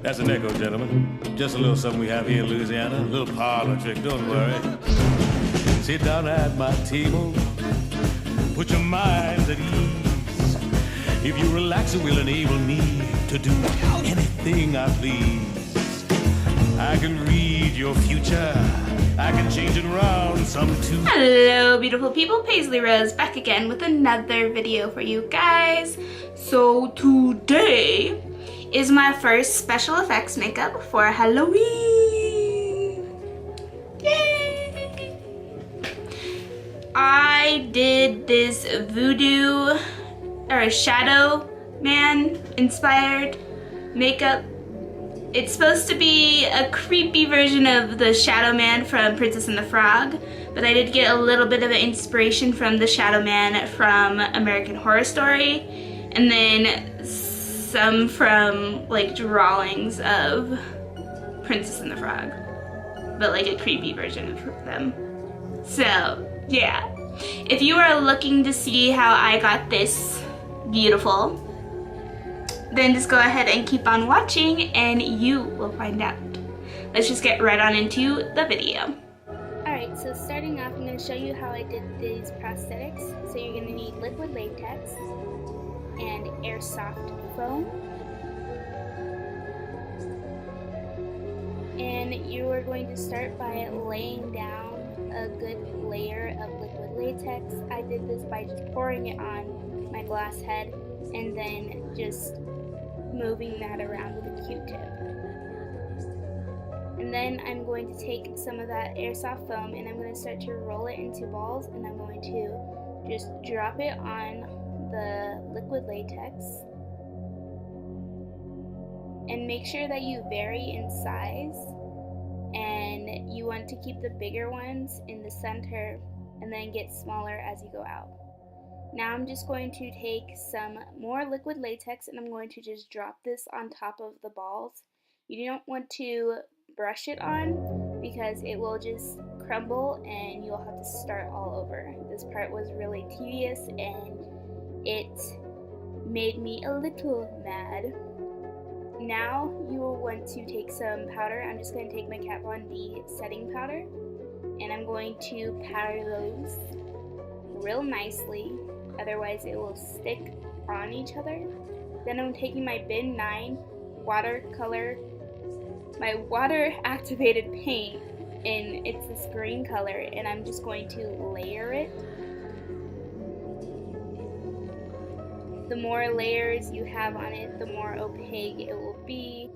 That's an echo, gentlemen. Just a little something we have here in Louisiana. A little parlor trick, don't worry. Sit down at my table. Put your minds at ease. If you relax, it will enable me to do anything I please. I can read your future. I can change it around some too. Hello beautiful people, Paisley Rose back again with another video for you guys. So today is my first special effects makeup for Halloween. Yay! I did this voodoo or shadow man inspired makeup. It's supposed to be a creepy version of the Shadow Man from Princess and the Frog, but I did get a little bit of inspiration from the Shadow Man from American Horror Story, and then some from like drawings of Princess and the Frog, but like a creepy version of them. So yeah, if you are looking to see how I got this beautiful, then just go ahead and keep on watching and you will find out. Let's just get right on into the video. Alright, so starting off, I'm going to show you how I did these prosthetics. So you're going to need liquid latex and airsoft foam. And you are going to start by laying down a good layer of liquid latex. I did this by just pouring it on my glass head and then just moving that around with a Q-tip. And then I'm going to take some of that airsoft foam and I'm going to start to roll it into balls, and I'm going to just drop it on the liquid latex. And make sure that you vary in size, and you want to keep the bigger ones in the center and then get smaller as you go out. Now I'm just going to take some more liquid latex and I'm going to just drop this on top of the balls. You don't want to brush it on because it will just crumble and you'll have to start all over. This part was really tedious and it made me a little mad. Now you will want to take some powder. I'm just going to take my Kat Von D setting powder and I'm going to powder those real nicely. Otherwise it will stick on each other. Then I'm taking my Bin 9 watercolor, my water activated paint, and it's this green color, and I'm just going to layer it. The more layers you have on it, the more opaque it will be.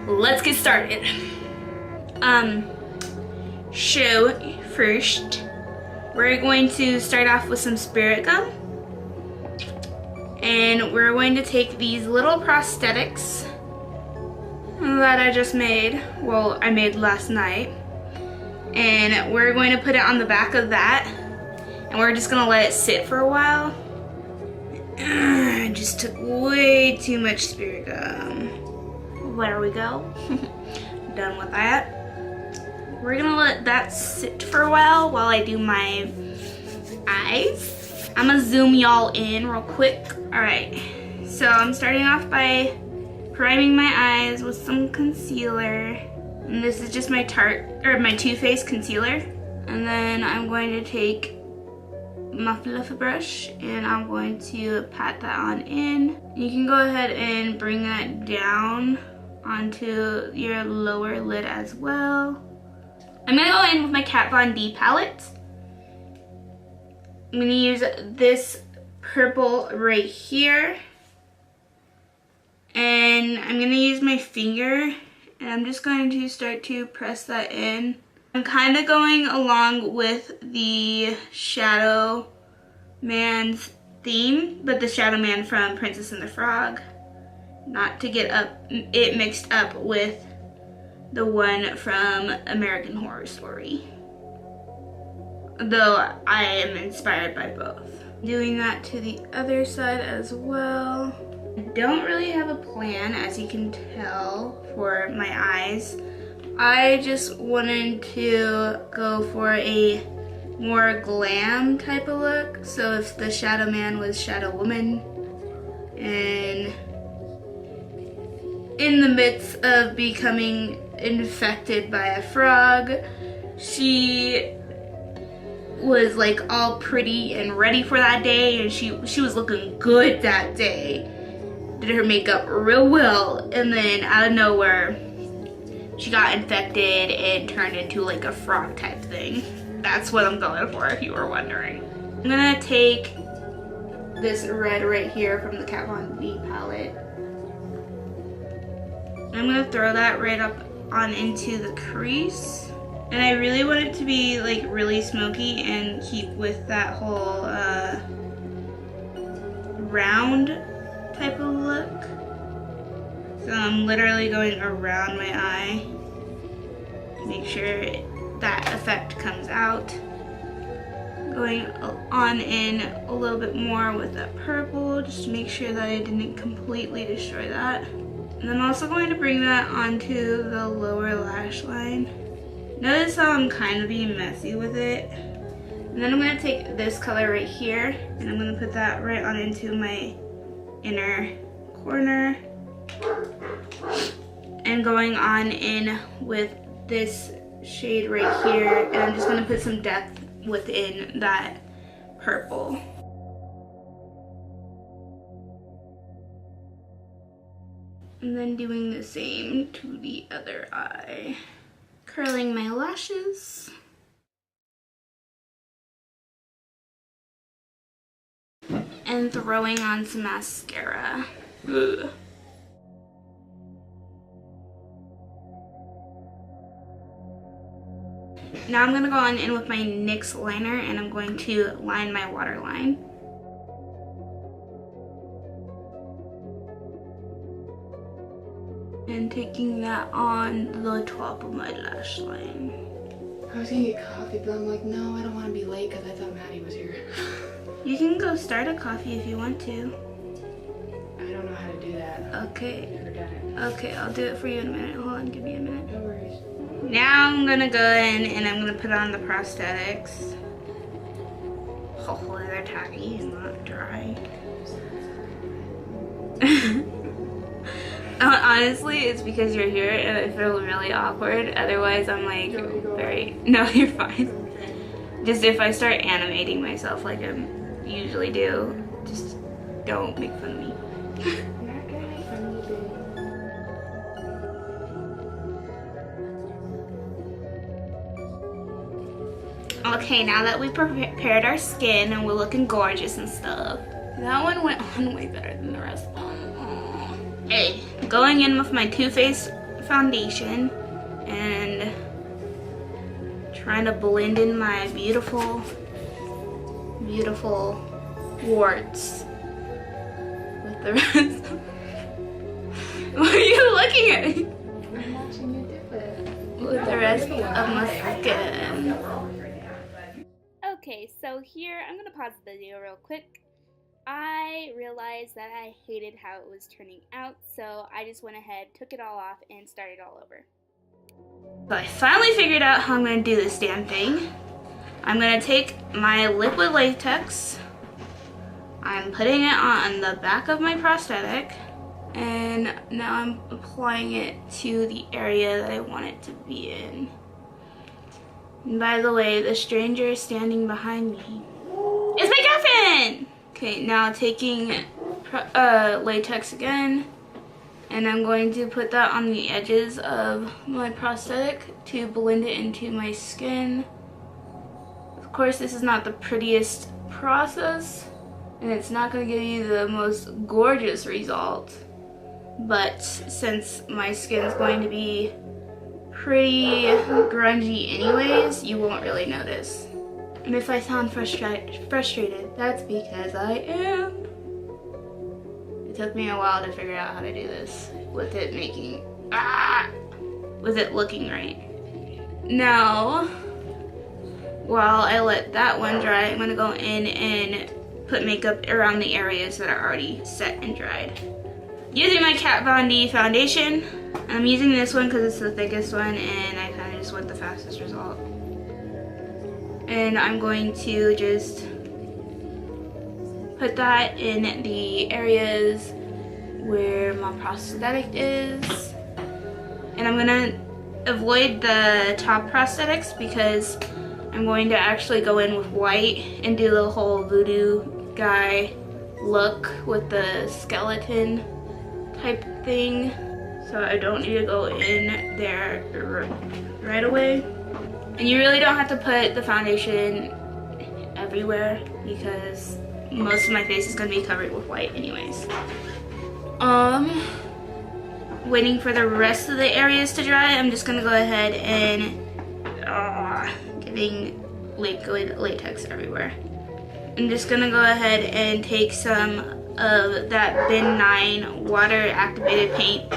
Let's get started. So first we're going to start off with some spirit gum, and we're going to take these little prosthetics that I just made, well I made last night, and we're going to put it on the back of that, and we're just gonna let it sit for a while. I just took way too much spirit gum. There we go. Done with that. We're gonna let that sit for a while I do my eyes. I'm gonna zoom y'all in real quick. Alright, so I'm starting off by priming my eyes with some concealer. And this is just my my Too Faced concealer. And then I'm going to take my fluffy brush and I'm going to pat that on in. You can go ahead and bring that down onto your lower lid as well. I'm going to go in with my Kat Von D palette. I'm going to use this purple right here. And I'm going to use my finger and I'm just going to start to press that in. I'm kind of going along with the Shadow Man's theme, but the Shadow Man from Princess and the Frog. Not to get it mixed up with the one from American Horror Story, though I am inspired by both. Doing that to the other side as well. I don't really have a plan, as you can tell, for my eyes. I just wanted to go for a more glam type of look. So if the Shadow Man was Shadow Woman, and in the midst of becoming infected by a frog, she was like all pretty and ready for that day, and she was looking good that day. Did her makeup real well, and then out of nowhere she got infected and turned into like a frog type thing. That's what I'm going for, if you were wondering. I'm gonna take this red right here from the Kat Von D palette. I'm gonna throw that right up on into the crease. And I really want it to be like really smoky and keep with that whole round type of look. So I'm literally going around my eye to make sure that effect comes out. Going on in a little bit more with that purple just to make sure that I didn't completely destroy that. And I'm also going to bring that onto the lower lash line. Notice how I'm kind of being messy with it. And then I'm going to take this color right here and I'm going to put that right on into my inner corner. And going on in with this shade right here, and I'm just going to put some depth within that purple. And then doing the same to the other eye. Curling my lashes. And throwing on some mascara. Ugh. Now I'm going to go on in with my NYX liner and I'm going to line my waterline. And taking that on the top of my lash line. I was gonna get coffee, but I'm like, no, I don't want to be late because I thought Maddie was here. You can go start a coffee if you want to. I don't know how to do that. Okay. I've never done it. Okay, I'll do it for you in a minute. Hold on, give me a minute. No worries. Now I'm gonna go in and I'm gonna put on the prosthetics. Hopefully they're tacky and not dry. Honestly, it's because you're here and I feel really awkward. Otherwise, I'm like no, you're fine. Just if I start animating myself like I usually do, just don't make fun of me. I'm not gonna make fun of you, babe. Okay, now that we prepared our skin and we're looking gorgeous and stuff, that one went on way better than the rest of them. Hey, going in with my Too Faced foundation and trying to blend in my beautiful, beautiful warts with the rest. What are you looking at me? I'm watching you do it. With the rest of my skin. Okay, so here I'm gonna pause the video real quick. I realized that I hated how it was turning out, so I just went ahead, took it all off, and started all over. So I finally figured out how I'm gonna do this damn thing. I'm gonna take my liquid latex, I'm putting it on the back of my prosthetic, and now I'm applying it to the area that I want it to be in. And by the way, the stranger standing behind me is my girlfriend! Okay, now taking latex again, and I'm going to put that on the edges of my prosthetic to blend it into my skin. Of course, this is not the prettiest process, and it's not going to give you the most gorgeous result, but since my skin is going to be pretty grungy anyways, you won't really notice. And if I sound frustrated, that's because I am. It took me a while to figure out how to do this with it looking right. Now, while I let that one dry, I'm gonna go in and put makeup around the areas that are already set and dried. Using my Kat Von D foundation, I'm using this one because it's the thickest one and I kind of just want the fastest result. And I'm going to just put that in the areas where my prosthetic is. And I'm gonna avoid the top prosthetics because I'm going to actually go in with white and do the whole voodoo guy look with the skeleton type thing. So I don't need to go in there right away. And you really don't have to put the foundation everywhere because most of my face is going to be covered with white anyways. Waiting for the rest of the areas to dry, I'm just going to go ahead and getting liquid latex everywhere. I'm just going to go ahead and take some of that Bin 9 water activated paint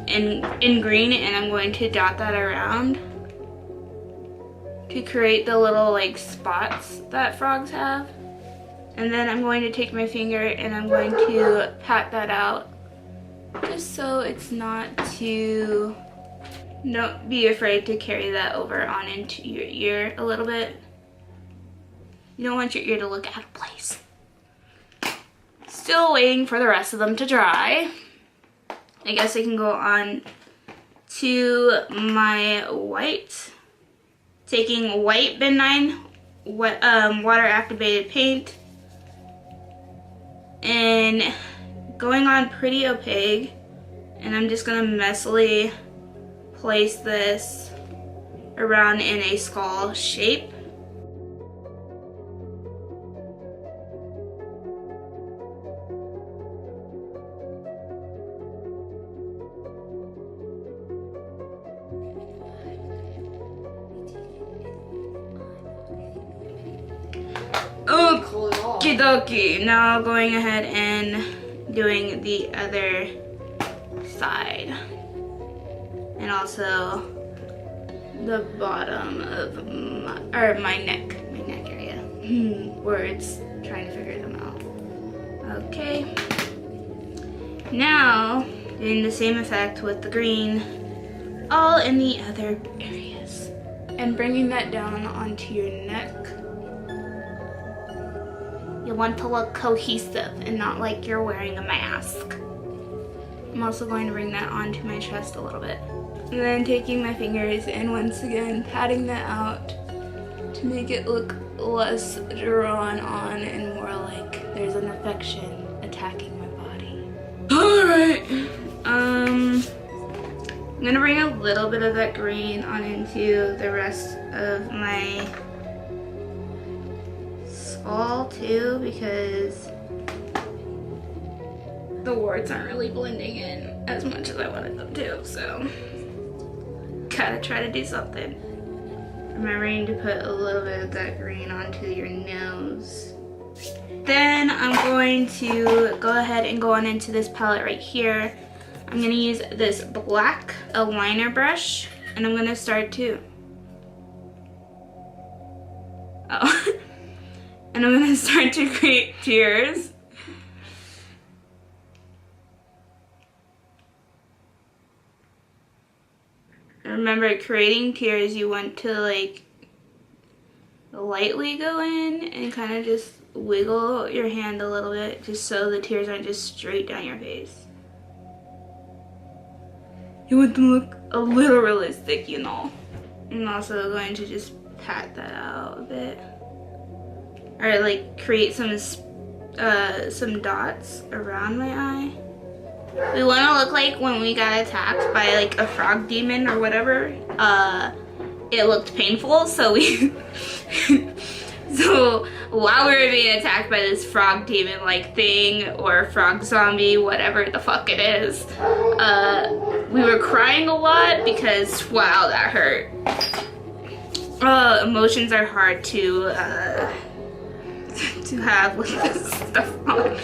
in green, and I'm going to dot that around to create the little like spots that frogs have. And then I'm going to take my finger and I'm going to pat that out just so it's not too, don't be afraid to carry that over on into your ear a little bit. You don't want your ear to look out of place. Still waiting for the rest of them to dry. I guess I can go on to my white. Taking white Bin 9 water activated paint and going on pretty opaque, and I'm just gonna messily place this around in a skull shape. Okie dokie. Now going ahead and doing the other side. And also the bottom of my neck area. Words, trying to figure them out. Okay. Now, doing the same effect with the green, all in the other areas. And bringing that down onto your neck. You want to look cohesive and not like you're wearing a mask. I'm also going to bring that onto my chest a little bit. And then taking my fingers and once again patting that out to make it look less drawn on and more like there's an affection attacking my body. Alright. I'm gonna bring a little bit of that green on into the rest of my skull too, because the warts aren't really blending in as much as I wanted them to, so gotta try to do something. Remembering to put a little bit of that green onto your nose. Then I'm going to go ahead and go on into this palette right here. I'm gonna use this black aligner brush and I'm gonna start to and I'm gonna start to create tears. Remember, creating tears, you want to like lightly go in and kind of just wiggle your hand a little bit just so the tears aren't just straight down your face. You want them to look a little realistic, you know. I'm also going to just pat that out a bit. Or like create some dots around my eye. We want to look like when we got attacked by like a frog demon or whatever. It looked painful, so we so while we were being attacked by this frog demon like thing or frog zombie, whatever the fuck it is, we were crying a lot because wow, that hurt. Emotions are hard to have with this stuff on.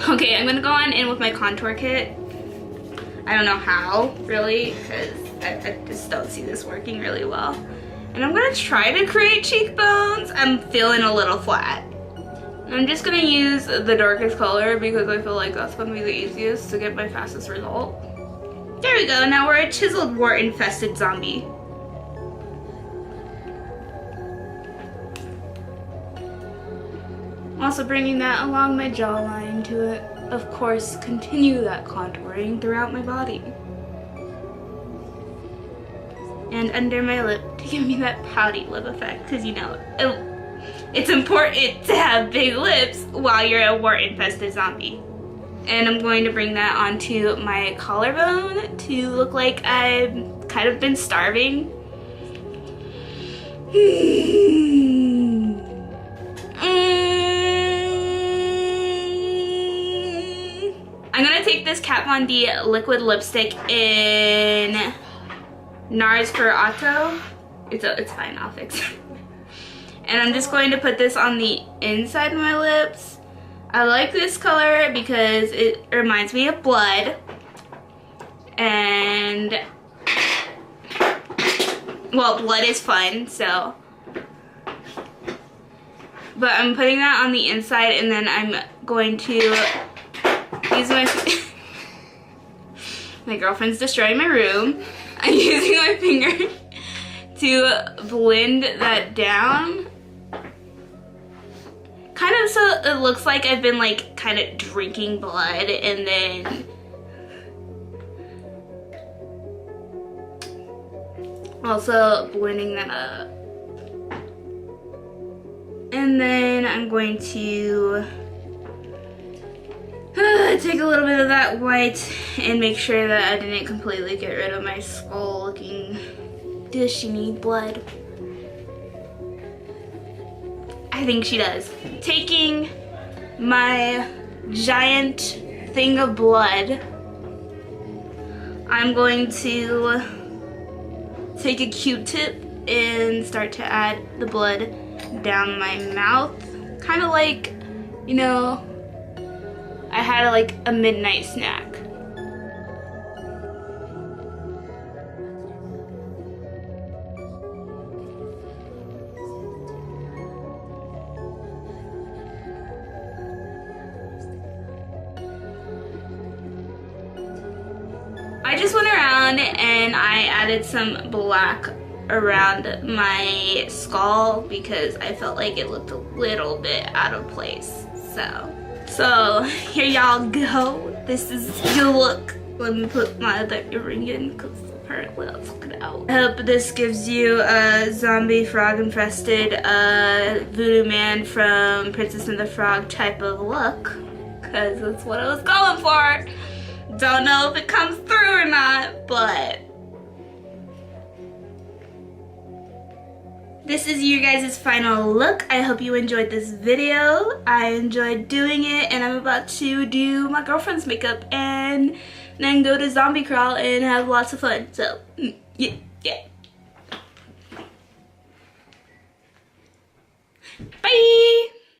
Okay, I'm gonna go on in with my contour kit. I don't know how, really, because I just don't see this working really well. And I'm gonna try to create cheekbones. I'm feeling a little flat. I'm just gonna use the darkest color because I feel like that's gonna be the easiest to get my fastest result. There we go, now we're a chiseled wart-infested zombie. I'm also bringing that along my jawline to, of course, continue that contouring throughout my body. And under my lip to give me that pouty lip effect, because you know, it's important to have big lips while you're a wart-infested zombie. And I'm going to bring that onto my collarbone to look like I've kind of been starving. I'm gonna take this Kat Von D liquid lipstick in NARS for Auto. It's fine, I'll fix it. And I'm just going to put this on the inside of my lips. I like this color because it reminds me of blood. And, well, blood is fun, so. But I'm putting that on the inside, and then I'm going to use my girlfriend's destroying my room. I'm using my finger to blend that down. Kind of so it looks like I've been like kind of drinking blood, and then also blending that up. And then I'm going to take a little bit of that white and make sure that I didn't completely get rid of my skull looking shiny blood. I think she does. Taking my giant thing of blood, I'm going to take a Q-tip and start to add the blood down my mouth. Kind of like, you know, I had like a midnight snack. I just went around and I added some black around my skull because I felt like it looked a little bit out of place. So here y'all go. This is your look. Let me put my other earring in because apparently that's looking out. I hope this gives you a zombie frog infested voodoo man from Princess and the Frog type of look, because that's what I was going for. Don't know if it comes through or not, but this is you guys' final look. I hope you enjoyed this video. I enjoyed doing it, and I'm about to do my girlfriend's makeup and then go to Zombie Crawl and have lots of fun. So, yeah.